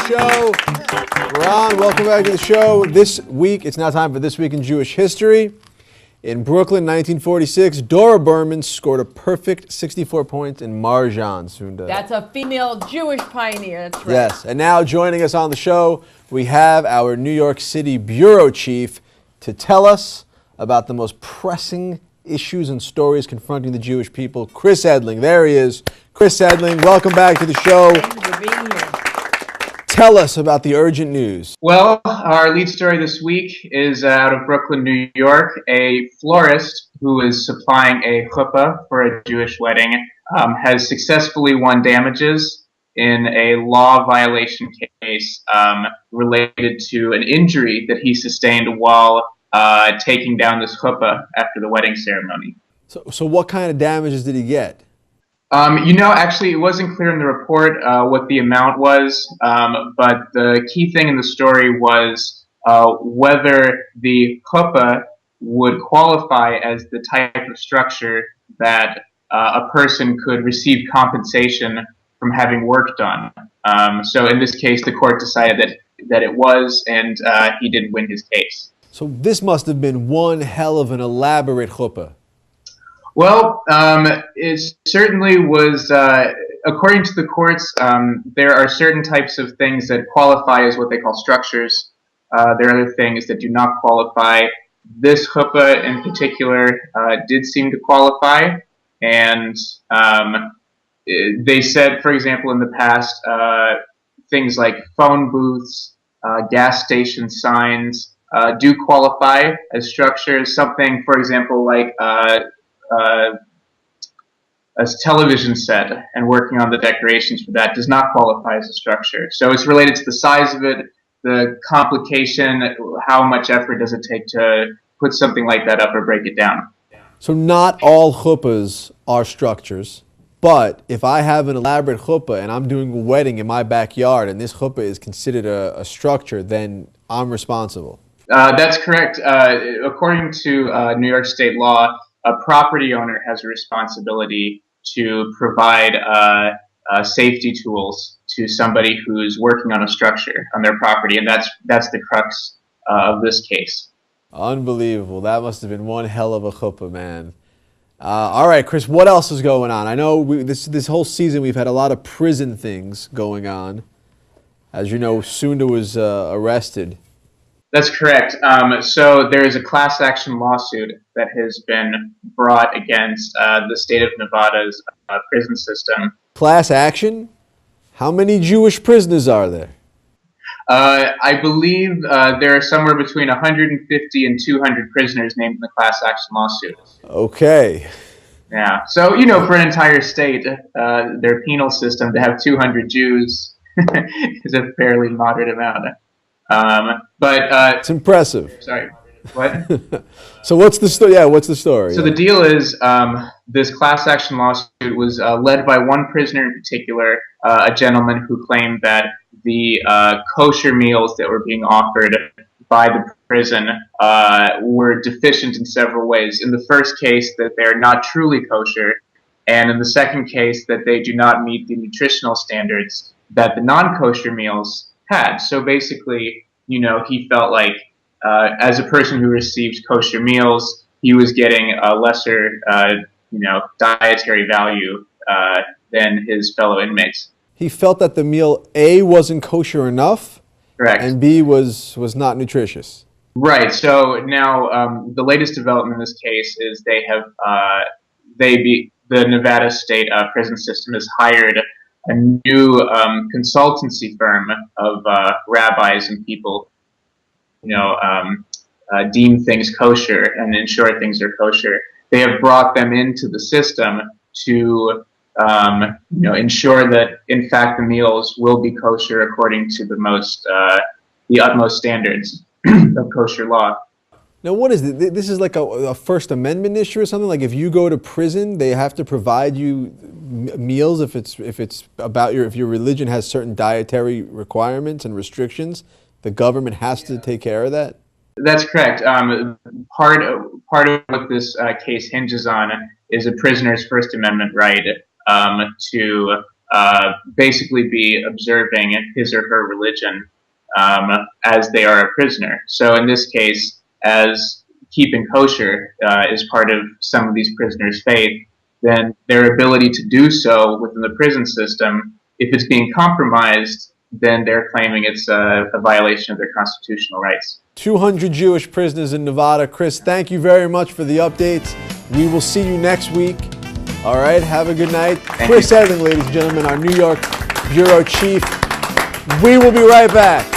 the show. Ron, welcome back to the show. This week, it's now time for This Week in Jewish History. In Brooklyn, 1946, Dora Berman scored a perfect 64 points in Marjan. Sunda. That's a female Jewish pioneer. That's right. Yes, and now joining us on the show, we have our New York City bureau chief to tell us about the most pressing issues and stories confronting the Jewish people, Chris Edling. There he is. Chris Edling, welcome back to the show. Thank you for being here. Tell us about the urgent news. Well, our lead story this week is out of Brooklyn, New York. A florist who is supplying a chuppah for a Jewish wedding has successfully won damages in a law violation case related to an injury that he sustained while taking down this chuppah after the wedding ceremony. So what kind of damages did he get? Actually, it wasn't clear in the report what the amount was, but the key thing in the story was whether the chuppah would qualify as the type of structure that a person could receive compensation from having work done. So in this case, the court decided that it was, and he did win his case. So this must have been one hell of an elaborate chuppah. Well, it certainly was, according to the courts, there are certain types of things that qualify as what they call structures. There are other things that do not qualify. This chuppah in particular did seem to qualify, and they said, for example, in the past, things like phone booths, gas station signs do qualify as structures. Something, for example, like a television set and working on the decorations for that does not qualify as a structure. So it's related to the size of it, the complication, how much effort does it take to put something like that up or break it down. So not all chuppahs are structures, but if I have an elaborate chuppah and I'm doing a wedding in my backyard and this chuppah is considered a structure, then I'm responsible. That's correct. According to New York state law, a property owner has a responsibility to provide safety tools to somebody who's working on a structure on their property, and that's the crux of this case. Unbelievable. That must have been one hell of a chuppah, man. All right, Chris, what else is going on? I know this whole season we've had a lot of prison things going on. As you know, Sunda was arrested. That's correct. So there is a class action lawsuit that has been brought against the state of Nevada's prison system. Class action? How many Jewish prisoners are there? I believe there are somewhere between 150 and 200 prisoners named in the class action lawsuit. Okay. Yeah. So, for an entire state, their penal system, to have 200 Jews is a fairly moderate amount. But it's impressive. Sorry, what? So what's the story? Yeah, what's the story? So the deal is, this class action lawsuit was led by one prisoner in particular, a gentleman who claimed that the kosher meals that were being offered by the prison were deficient in several ways. In the first case, that they're not truly kosher, and in the second case, that they do not meet the nutritional standards that the non-kosher meals had. So basically, he felt like as a person who received kosher meals, he was getting a lesser, dietary value than his fellow inmates. He felt that the meal A wasn't kosher enough, correct, and B was not nutritious. Right. So now the latest development in this case is the Nevada State prison system has hired a new consultancy firm of rabbis and people, deem things kosher and ensure things are kosher. They have brought them into the system to, ensure that in fact the meals will be kosher according to the utmost standards of kosher law. Now, what is this? This is like a First Amendment issue or something? Like if you go to prison, they have to provide you meals if it's about if your religion has certain dietary requirements and restrictions, the government has to take care of that? That's correct. Part of what this case hinges on is a prisoner's First Amendment right to basically be observing his or her religion as they are a prisoner. So in this case, as keeping kosher is part of some of these prisoners' faith, then their ability to do so within the prison system, if it's being compromised, then they're claiming it's a violation of their constitutional rights. 200 Jewish prisoners in Nevada. Chris, thank you very much for the updates. We will see you next week. All right, have a good night. Chris Edling, ladies and gentlemen, our New York Bureau Chief. We will be right back.